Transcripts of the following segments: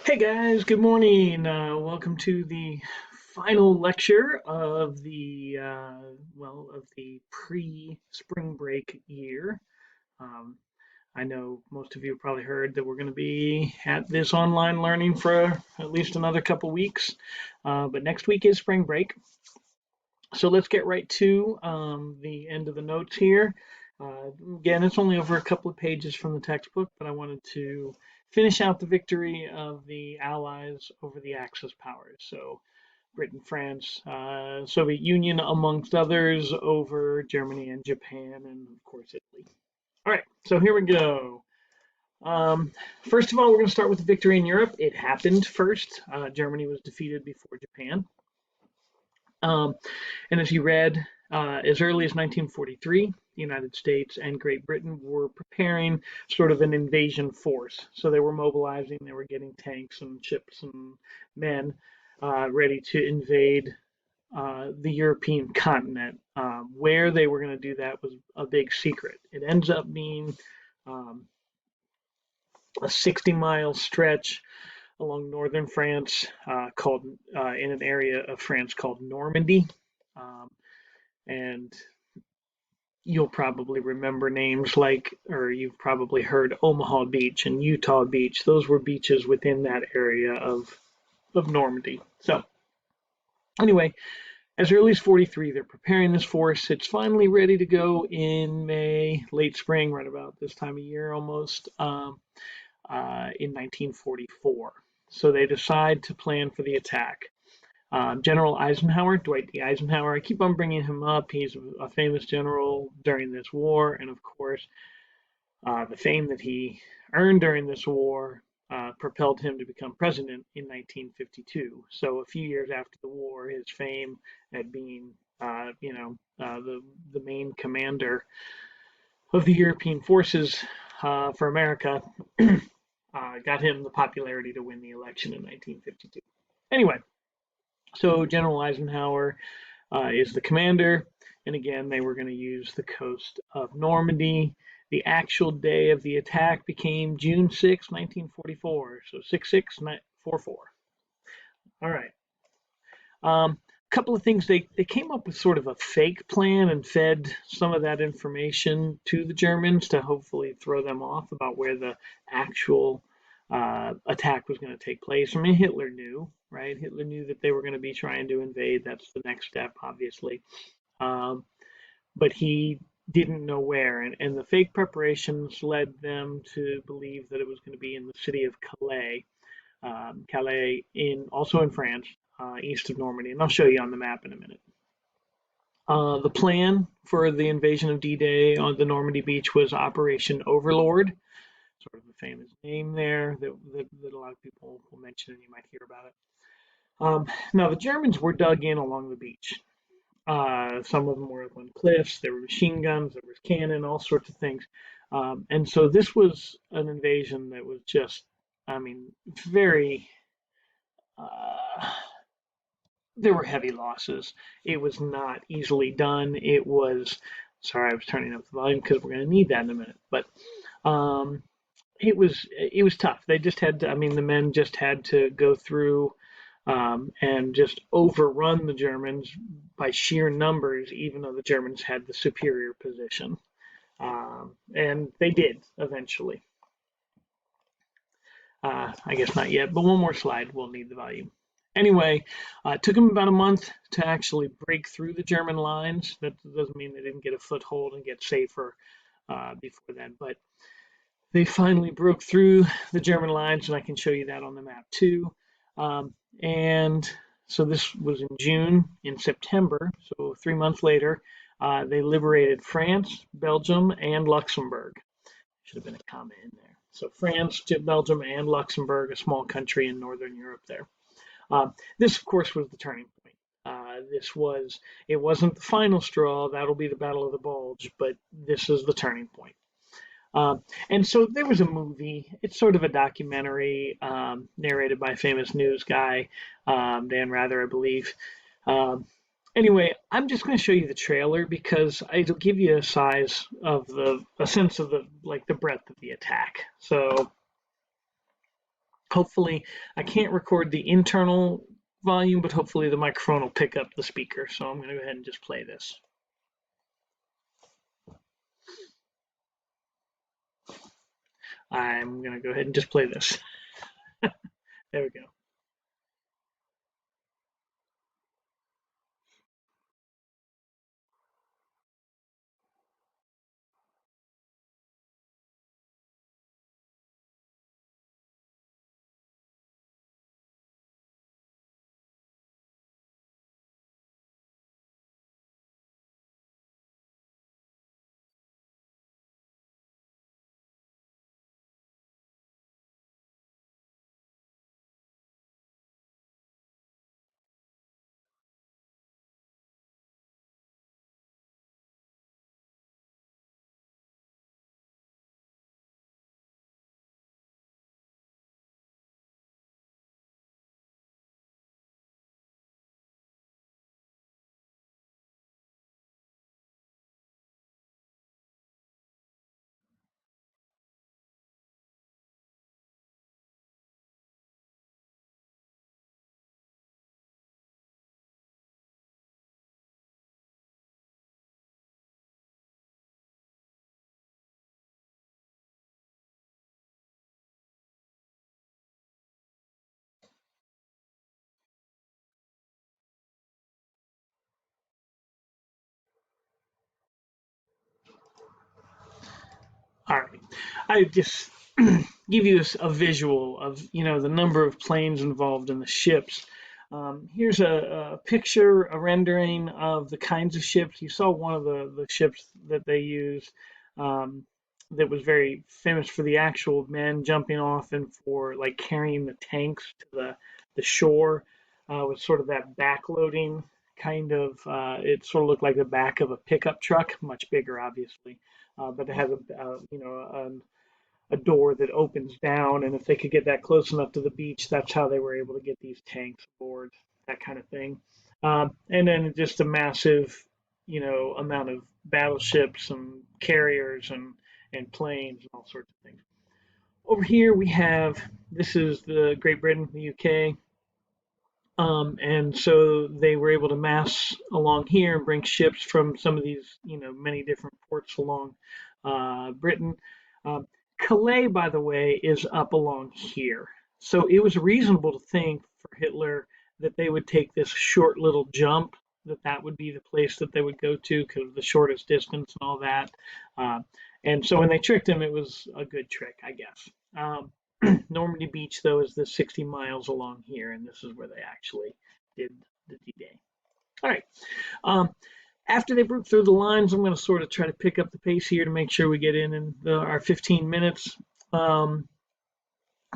Hey guys, good morning. Welcome to the final lecture of the pre-spring break year. Um, I know most of you have probably heard that we're going to be at this online learning for at least another couple weeks, but next week is spring break. So let's get right to the end of the notes here. Again, it's only over a couple of pages from the textbook, but I wanted to finish out the victory of the Allies over the Axis powers. So Britain, France, Soviet Union, amongst others, over Germany and Japan, and of course Italy. All right, so here we go. First of all, we're going to start with the victory in Europe. It happened first. Germany was defeated before Japan. Um, and as you read, as early as 1943, the United States and Great Britain were preparing sort of an invasion force. So they were mobilizing, they were getting tanks and ships and men ready to invade the European continent. Where they were going to do that was a big secret. It ends up being um, a 60-mile stretch along northern France, called in an area of France called Normandy. Um, and you'll probably remember names like, or you've probably heard Omaha Beach and Utah Beach. Those were beaches within that area of Normandy. So, anyway, as early as 43, they're preparing this force. It's finally ready to go in May, late spring, right about this time of year almost, in 1944. So they decide to plan for the attack. General Eisenhower, Dwight D. Eisenhower. I keep on bringing him up. He's a famous general during this war, and of course, the fame that he earned during this war propelled him to become president in 1952. So a few years after the war, his fame at being, the main commander of the European forces for America got him the popularity to win the election in 1952. Anyway, so General Eisenhower is the commander, and again, they were going to use the coast of Normandy. The actual day of the attack became June 6, 1944, so 6/6/44. All right. Couple of things, they came up with sort of a fake plan and fed some of that information to the Germans to hopefully throw them off about where the actual attack was going to take place. I mean, Hitler knew, right? Hitler knew that they were going to be trying to invade. That's the next step, obviously. Um, but he didn't know where. And the fake preparations led them to believe that it was going to be in the city of Calais, Calais also in France, east of Normandy. And I'll show you on the map in a minute. The plan for the invasion of D-Day on the Normandy beach was Operation Overlord, sort of a famous name there that a lot of people will mention and you might hear about it. Now, the Germans were dug in along the beach. Some of them were up on cliffs. There were machine guns, there was cannon, all sorts of things. And so this was an invasion that was just, I mean, very, uh, there were heavy losses. It was not easily done. It was, sorry, I was turning up the volume because we're going to need that in a minute. But um, it was tough. They just had to, I mean, the men just had to go through and just overrun the Germans by sheer numbers, even though the Germans had the superior position. And they did eventually. I guess not yet, but one more slide. We'll need the volume. Anyway, it took them about a month to actually break through the German lines. That doesn't mean they didn't get a foothold and get safer before then, but they finally broke through the German lines, and I can show you that on the map too. And so this was in June. In September, so 3 months later, they liberated France, Belgium, and Luxembourg. Should have been a comma in there. So France, Belgium, and Luxembourg, a small country in Northern Europe there. This, of course, was the turning point. It wasn't the final straw. That'll be the Battle of the Bulge, but this is the turning point. And so there was a movie. It's sort of a documentary narrated by a famous news guy, Dan Rather, I believe. Um, anyway, I'm just going to show you the trailer because it'll give you a sense of the breadth of the attack. So Hopefully, I can't record the internal volume, but hopefully the microphone will pick up the speaker. So I'm going to go ahead and just play this. I'm going to go ahead and just play this. There we go. All right. I just give you a visual of, the number of planes involved in the ships. Here's a picture, a rendering of the kinds of ships. You saw one of the ships that they used um, that was very famous for the actual men jumping off and for like carrying the tanks to the shore with sort of that backloading kind of, it sort of looked like the back of a pickup truck, much bigger, obviously. But it has a door that opens down, and if they could get that close enough to the beach, that's how they were able to get these tanks aboard, that kind of thing. And then just a massive, amount of battleships and carriers and planes and all sorts of things. Over here we have, this is the Great Britain, the UK. And so they were able to mass along here and bring ships from some of these, many different ports along Britain. Um, Calais, by the way, is up along here. So it was reasonable to think for Hitler that they would take this short little jump, that would be the place that they would go to because of the shortest distance and all that. Uh, and so when they tricked him, it was a good trick, I guess. Normandy Beach, though, is the 60 miles along here, and this is where they actually did the D-Day. All right. Um, After they broke through the lines, I'm going to sort of try to pick up the pace here to make sure we get in our 15 minutes. Um,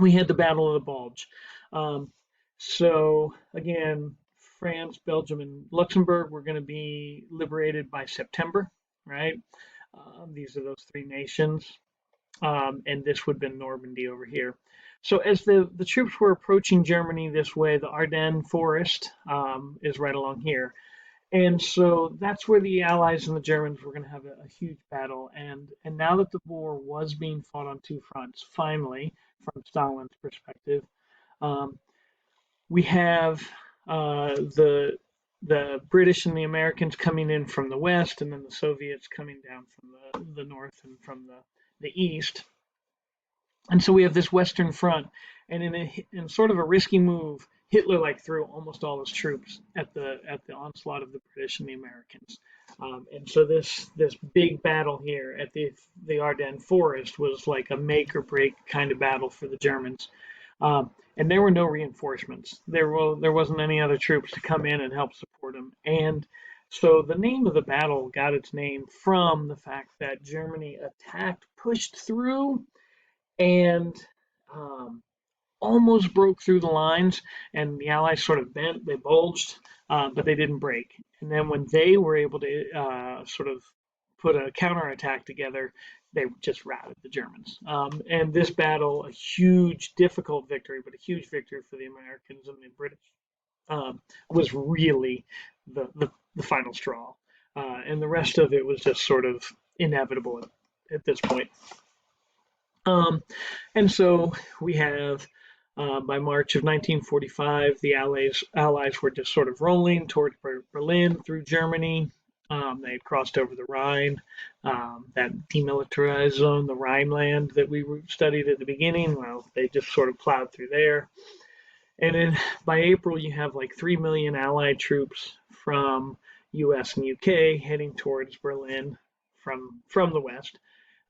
we had the Battle of the Bulge. Um, so again, France, Belgium, and Luxembourg were going to be liberated by September, right? These are those three nations. And this would have been Normandy over here. So as the troops were approaching Germany this way, the Ardennes forest is right along here. And so that's where the Allies and the Germans were going to have a huge battle. And now that the war was being fought on two fronts, finally, from Stalin's perspective, um, we have the British and the Americans coming in from the west, and then the Soviets coming down from the north and from the east. And so we have this Western Front, and in sort of a risky move, Hitler like threw almost all his troops at the onslaught of the British and the Americans. And so this big battle here at the Ardennes Forest was like a make or break kind of battle for the Germans. And there were no reinforcements. There wasn't any other troops to come in and help support them. And so the name of the battle got its name from the fact that Germany attacked, pushed through, and um, almost broke through the lines, and the Allies sort of bent, they bulged, but they didn't break. And then when they were able to sort of put a counterattack together, they just routed the Germans. And this battle, a huge, difficult victory, but a huge victory for the Americans and the British, was really the final straw. And the rest of it was just sort of inevitable at this point. And so we have By March of 1945, the Allies were just sort of rolling toward Berlin through Germany. They had crossed over the Rhine, that demilitarized zone, the Rhineland that we studied at the beginning. Well, they just sort of plowed through there. And then by April, you have like 3 million Allied troops from US and UK heading towards Berlin from the west.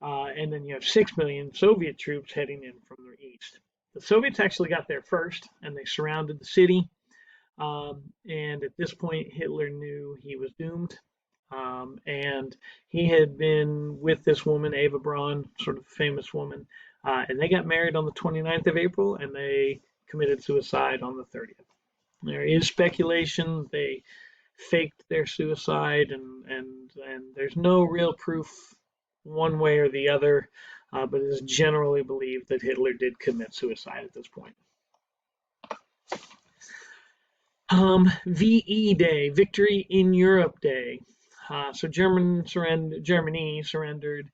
And then you have 6 million Soviet troops heading in from the east. The Soviets actually got there first and they surrounded the city. And at this point, Hitler knew he was doomed. And he had been with this woman, Eva Braun, sort of a famous woman, and they got married on the 29th of April, and they committed suicide on the 30th. There is speculation they faked their suicide, and there's no real proof one way or the other, but it is generally believed that Hitler did commit suicide at this point. VE Day, Victory in Europe Day. So Germany surrendered.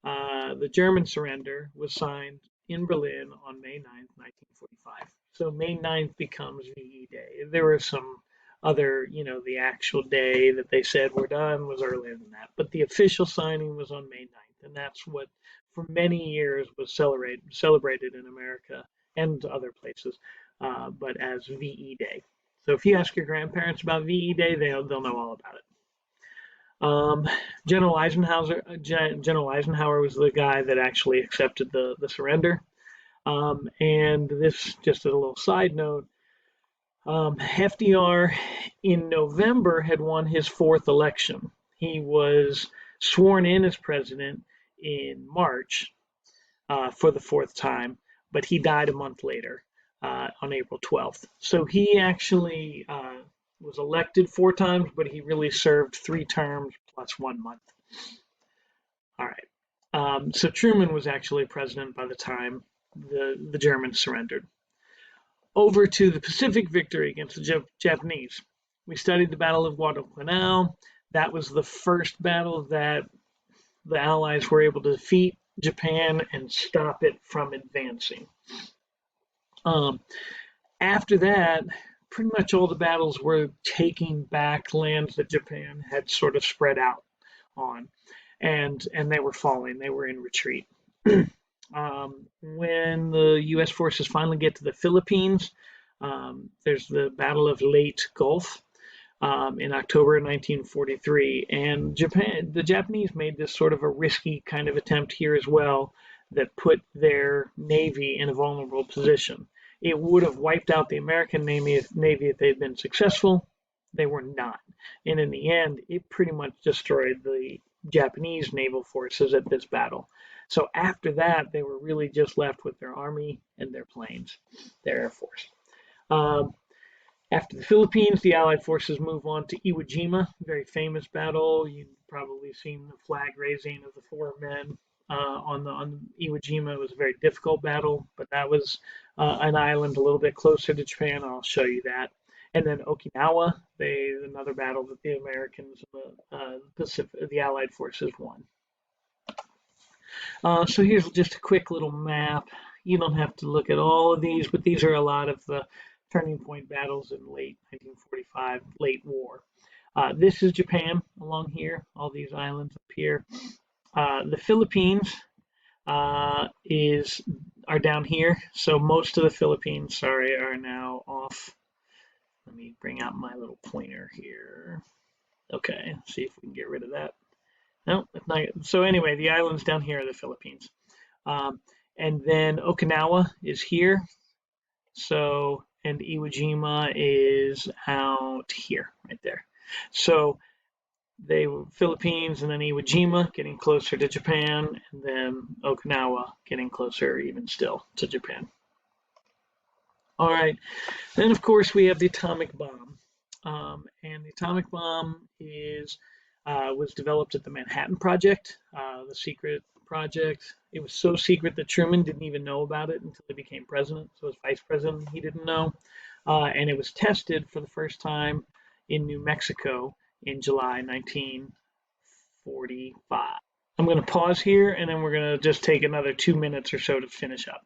The German surrender was signed in Berlin on May 9th, 1945. So May 9th becomes VE Day. There were some other, the actual day that they said we're done was earlier than that. But the official signing was on May 9th. And that's what, for many years, was celebrated in America and other places, but as VE Day. So if you ask your grandparents about VE Day, they'll know all about it. General Eisenhower was the guy that actually accepted the surrender. And this, just as a little side note, FDR in November had won his fourth election. He was sworn in as president in March for the fourth time, but he died a month later on April 12th. So he actually was elected 4 times, but he really served 3 terms plus 1 month. All right. So Truman was actually president by the time the Germans surrendered. Over to the Pacific victory against the Japanese. We studied the Battle of Guadalcanal. That was the first battle that the Allies were able to defeat Japan and stop it from advancing. After that, pretty much all the battles were taking back lands that Japan had sort of spread out on, and they were falling. They were in retreat. When the U.S. forces finally get to the Philippines, there's the Battle of Leyte Gulf in October 1943, and the Japanese made this sort of a risky kind of attempt here as well that put their navy in a vulnerable position. It would have wiped out the American Navy if they'd been successful. They were not. And in the end, it pretty much destroyed the Japanese naval forces at this battle. So after that, they were really just left with their army and their planes, their air force. After the Philippines, the Allied forces move on to Iwo Jima, very famous battle. You've probably seen the flag raising of the 4 men on Iwo Jima. It was a very difficult battle, but that was an island a little bit closer to Japan. I'll show you that. And then Okinawa, another battle that the Americans and the Allied forces won. So here's just a quick little map. You don't have to look at all of these, but these are a lot of the turning point battles in late 1945, late war. This is Japan along here, all these islands up here. The Philippines are down here. So most of the Philippines, are now off. Let me bring out my little pointer here. Okay, see if we can get rid of that. No, it's not. So anyway, the islands down here are the Philippines. And then Okinawa is here. So, and Iwo Jima is out here, right there. So they were Philippines and then Iwo Jima getting closer to Japan, and then Okinawa getting closer even still to Japan. All right, then of course we have the atomic bomb. And the atomic bomb was developed at the Manhattan Project, the secret project. It was so secret that Truman didn't even know about it until he became president. So as vice president, he didn't know. And it was tested for the first time in New Mexico in July 1945. I'm going to pause here, and then we're going to just take another 2 minutes or so to finish up.